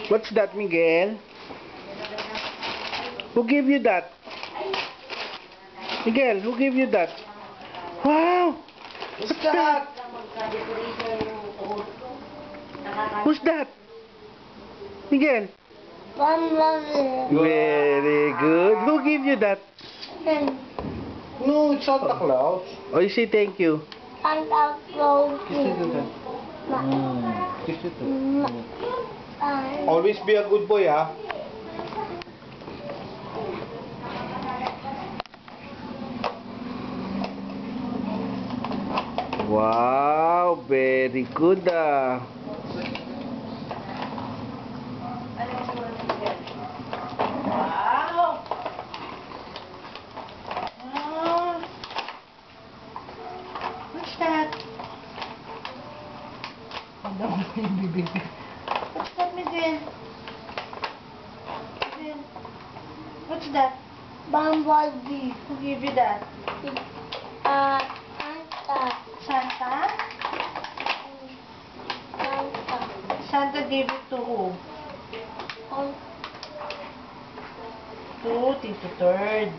What's that, Miguel? Who gave you that? Miguel, who gave you that? Wow! What's that? Who's that? Miguel? Very good. Who gave you that? No, it's Santa Claus. Oh, you say thank you. Santa Claus. Kiss it. Always be a good boy, ha? Wow, very good ah. Wow! What's that? What's that, Miguel? Miguel? What's that? Bumblebee. Who gave you that? Santa. Santa? Santa. Santa gave it to who? To Tito Third.